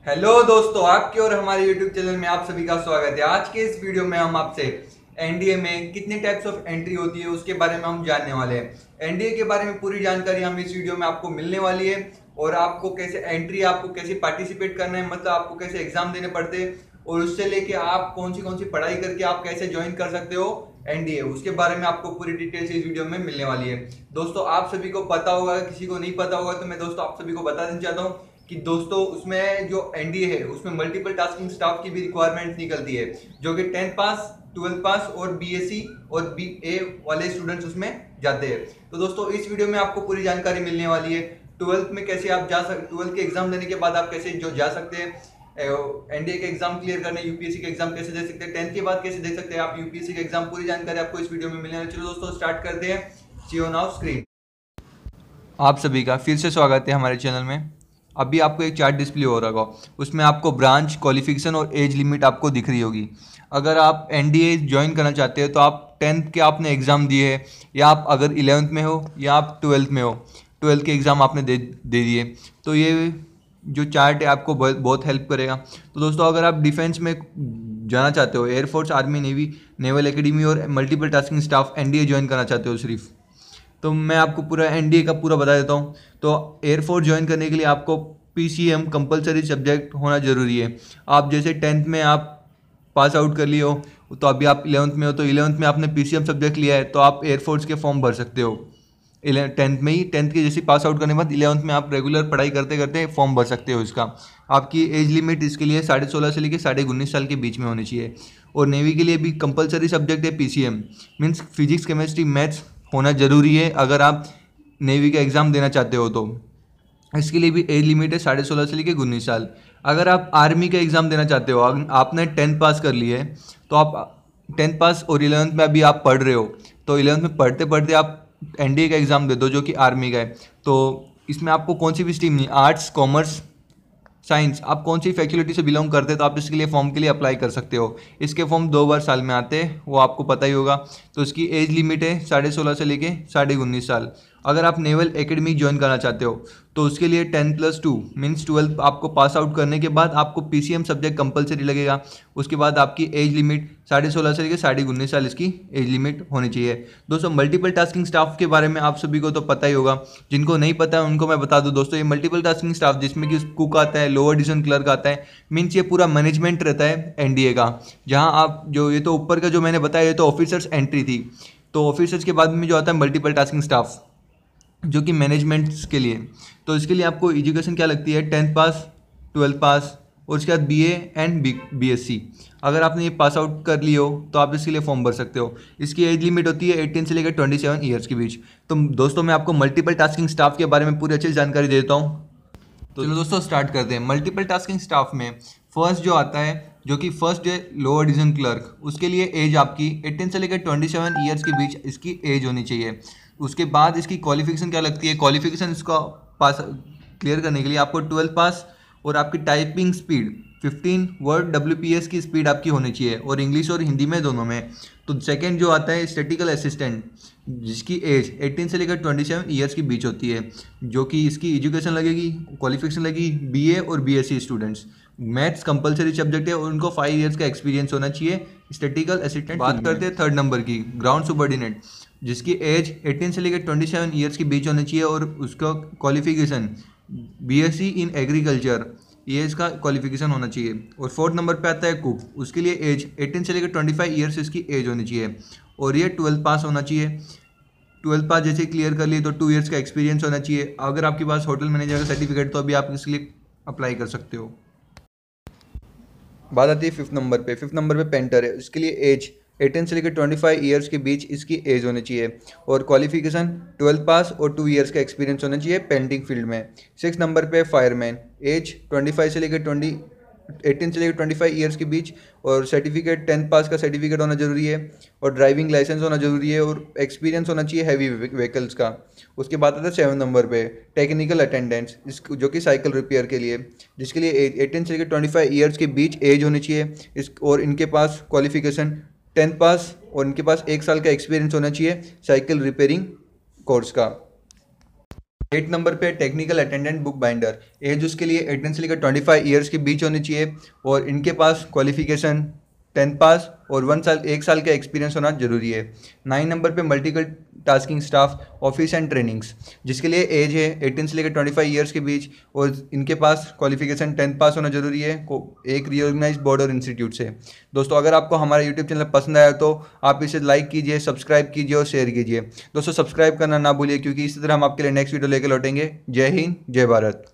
Hello दोस्तों, आपके और हमारे YouTube चैनल में आप सभी का स्वागत है। आज के इस वीडियो में हम आपसे एनडीए में कितने टाइप्स ऑफ एंट्री होती है उसके बारे में हम जानने वाले हैं। एनडीए के बारे में पूरी जानकारी हम इस वीडियो में आपको मिलने वाली है और आपको कैसे एंट्री, आपको कैसे पार्टिसिपेट करना है, मतलब आपको कैसे एग्जाम देने पड़ते हैं और उससे लेके आप कौन सी पढ़ाई करके आप कैसे ज्वाइन कर सकते हो एनडीए, उसके बारे में आपको पूरी डिटेल्स इस वीडियो में मिलने वाली है। दोस्तों, आप सभी को पता होगा, किसी को नहीं पता होगा तो मैं दोस्तों आप सभी को बता देना चाहता हूँ कि दोस्तों उसमें जो एनडीए है उसमें मल्टीपल टास्किंग स्टाफ की भी रिक्वायरमेंट निकलती है, जो कि 10th पास, 12th पास और बीएससी और बीए वाले स्टूडेंट्स उसमें जाते हैं। तो दोस्तों इस वीडियो में आपको पूरी जानकारी मिलने वाली है। 12th में कैसे आप जा सकते, 12th के एग्जाम देने के बाद आप कैसे जो जा सकते हैं एनडीए के एग्जाम क्लियर करने, यूपीएससी के एग्जाम कैसे दे सकते हैं, 10th के बाद कैसे दे सकते हैं आप यूपीएससी के एग्जाम, पूरी जानकारी आपको इस वीडियो में मिलने वाली है। चलो दोस्तों स्टार्ट करते हैं। सी ऑन ऑफ स्क्रीन आप सभी का फिर से स्वागत है हमारे चैनल में। अभी आपको एक चार्ट डिस्प्ले हो रहा होगा, उसमें आपको ब्रांच, क्वालिफिकेशन और एज लिमिट आपको दिख रही होगी। अगर आप एनडीए ज्वाइन करना चाहते हो तो आप 10th के आपने एग्ज़ाम दिए है, या आप अगर 11th में हो या आप 12th में हो, 12th के एग्ज़ाम आपने दे दिए, तो ये जो चार्ट है आपको बहुत हेल्प करेगा। तो दोस्तों अगर आप डिफेंस में जाना चाहते हो, air force, army, navy, naval academy और multiple tasking staff NDA join करना चाहते हो सिर्फ, तो मैं आपको पूरा एनडीए का पूरा बता देता हूँ। तो एयरफोर्स ज्वाइन करने के लिए आपको पीसीएम कंपलसरी सब्जेक्ट होना ज़रूरी है। आप जैसे 10th में आप पास आउट कर लिए हो, तो अभी आप 11th में हो, तो 11th में आपने पीसीएम सब्जेक्ट लिया है तो आप एयरफोर्स के फॉर्म भर सकते हो 10th में ही। 10th के जैसे पास आउट करने के बाद 11th में आप रेगुलर पढ़ाई करते करते फॉर्म भर सकते हो इसका। आपकी एज लिमिट इसके लिए 16.5 से लेकर 19.5 साल के बीच में होनी चाहिए। और नेवी के लिए भी कंपलसरी सब्जेक्ट है PCM, means physics, chemistry, maths होना ज़रूरी है अगर आप नेवी का एग्ज़ाम देना चाहते हो। तो इसके लिए भी एज लिमिट है 16.5 से लेकर 19 साल। अगर आप आर्मी का एग्ज़ाम देना चाहते हो, आपने 10th पास कर ली है, तो आप 10th पास और 11th में अभी आप पढ़ रहे हो, तो 11th में पढ़ते पढ़ते आप एनडीए का एग्ज़ाम दे दो जो कि आर्मी का है। तो इसमें आपको कौन सी भी स्ट्रीम नहीं, आर्ट्स, कॉमर्स, साइंस, आप कौन सी फैकल्टी से बिलोंग करते हैं तो आप इसके लिए फॉर्म के लिए अप्लाई कर सकते हो। इसके फॉर्म 2 बार साल में आते हैं, वो आपको पता ही होगा। तो इसकी एज लिमिट है 16.5 से लेके 19.5 साल। अगर आप नेवल एकेडमी ज्वाइन करना चाहते हो तो उसके लिए 10+2 मीन्स 12 आपको पास आउट करने के बाद आपको पीसीएम सब्जेक्ट कंपलसरी लगेगा। उसके बाद आपकी एज लिमिट 16.5 से लेकर 19.5 साल इसकी एज लिमिट होनी चाहिए। दोस्तों मल्टीपल टास्किंग स्टाफ के बारे में आप सभी को तो पता ही होगा, जिनको नहीं पता है उनको मैं बता दूं। दोस्तों ये मल्टीपल टास्किंग स्टाफ जिसमें कि कुक आता है, लोअर डिवीजन क्लर्क आता है, मीन्स ये पूरा मैनेजमेंट रहता है एनडीए का। जहां आप जो ये तो ऊपर का जो मैंने बताया ये तो ऑफिसर्स एंट्री थी, तो ऑफिसर्स के बाद में जो आता है मल्टीपल टास्किंग स्टाफ जो कि मैनेजमेंट्स के लिए। तो इसके लिए आपको एजुकेशन क्या लगती है, 10th पास, 12th पास और उसके बाद बीए एंड बीएससी। अगर आपने ये पास आउट कर ली हो तो आप इसके लिए फॉर्म भर सकते हो। इसकी एज लिमिट होती है 18 से लेकर 27 ईयर्स के बीच। तो दोस्तों मैं आपको मल्टीपल टास्किंग स्टाफ के बारे में पूरी अच्छी जानकारी देता हूँ। तो चलो दोस्तों स्टार्ट करते हैं। मल्टीपल टास्किंग स्टाफ में फर्स्ट जो आता है, जो कि फर्स्ट है लोअर डिवीजन क्लर्क, उसके लिए एज आपकी 18 से लेकर 27 ईयर्स के बीच इसकी एज होनी चाहिए। उसके बाद इसकी क्वालिफिकेशन क्या लगती है, क्वालिफिकेशन इसका पास क्लियर करने के लिए आपको 12th पास और आपकी टाइपिंग स्पीड 15 वर्ड WPS की स्पीड आपकी होनी चाहिए, और इंग्लिश और हिंदी में दोनों में। तो सेकंड जो आता है स्टैटिकल असिस्टेंट, जिसकी एज 18 से लेकर 27 ईयर्स के बीच होती है, जो कि इसकी एजुकेशन लगेगी, क्वालिफिकेशन लगेगी बीए और BSc students. Maths compulsory subject है और उनको 5 ईयर्स का एक्सपीरियंस होना चाहिए स्टैटिकल असिस्टेंट। बात करते हैं थर्ड नंबर की, ग्राउंड सुबॉर्डिनेट, जिसकी एज 18 से लेकर 27 ईयर्स के बीच होनी चाहिए और उसका क्वालिफिकेशन बीएससी इन एग्रीकल्चर, ये इसका क्वालिफिकेशन होना चाहिए। और फोर्थ नंबर पे आता है कुक, उसके लिए एज 18 से लेकर 25 ईयर्स इसकी एज होनी चाहिए और ये 12th पास होना चाहिए। 12th पास जैसे क्लियर कर लिए तो 2 ईयर्स का एक्सपीरियंस होना चाहिए। अगर आपके पास होटल मैनेजर का सर्टिफिकेट तो अभी आप इसके लिए अप्लाई कर सकते हो। बात आती है फिफ्थ नंबर पे। फिफ्थ नंबर पे पेंटर है, उसके लिए एज 18 से लेकर 25 ईयर्स के बीच इसकी एज होनी चाहिए और क्वालिफिकेशन 12th पास और 2 ईयर्स का एक्सपीरियंस होना चाहिए पेंटिंग फील्ड में। सिक्स नंबर पे फायरमैन, एज 18 से लेकर 25 ईयर्स के बीच और सर्टिफिकेट 10th पास का सर्टिफिकेट होना जरूरी है और ड्राइविंग लाइसेंस होना जरूरी है और एक्सपीरियंस होना चाहिए हैवी व्हीकल्स का। उसके बाद आता है 7 नंबर पे टेक्निकल अटेंडेंस, जो कि साइकिल रिपेयर के लिए, जिसके लिए 18 से लेकर 25 ईयर्स के बीच एज होनी चाहिए और इनके पास क्वालिफिकेशन 10th पास और इनके पास 1 साल का एक्सपीरियंस होना चाहिए साइकिल रिपेयरिंग कोर्स का। 8 नंबर पे technical attendant book binder. Age उसके लिए 18 से लेकर 25 ईयर्स के बीच होनी चाहिए और इनके पास क्वालिफिकेशन 10th पास और 1 साल का एक्सपीरियंस होना जरूरी है। 9 नंबर पे multiple tasking staff office and trainings, जिसके लिए एज है 18 से लेकर 25 ईयर्स के बीच और इनके पास क्वालिफिकेशन 10th पास होना जरूरी है एक रिकॉग्नाइज्ड बोर्ड और इंस्टीट्यूट से। दोस्तों अगर आपको हमारा यूट्यूब चैनल पसंद आया तो आप इसे लाइक कीजिए, सब्सक्राइब कीजिए और शेयर कीजिए। दोस्तों सब्सक्राइब करना ना भूलिए, क्योंकि इसी तरह हम आपके लिए नेक्स्ट वीडियो लेकर लौटेंगे। जय हिंद, जय भारत।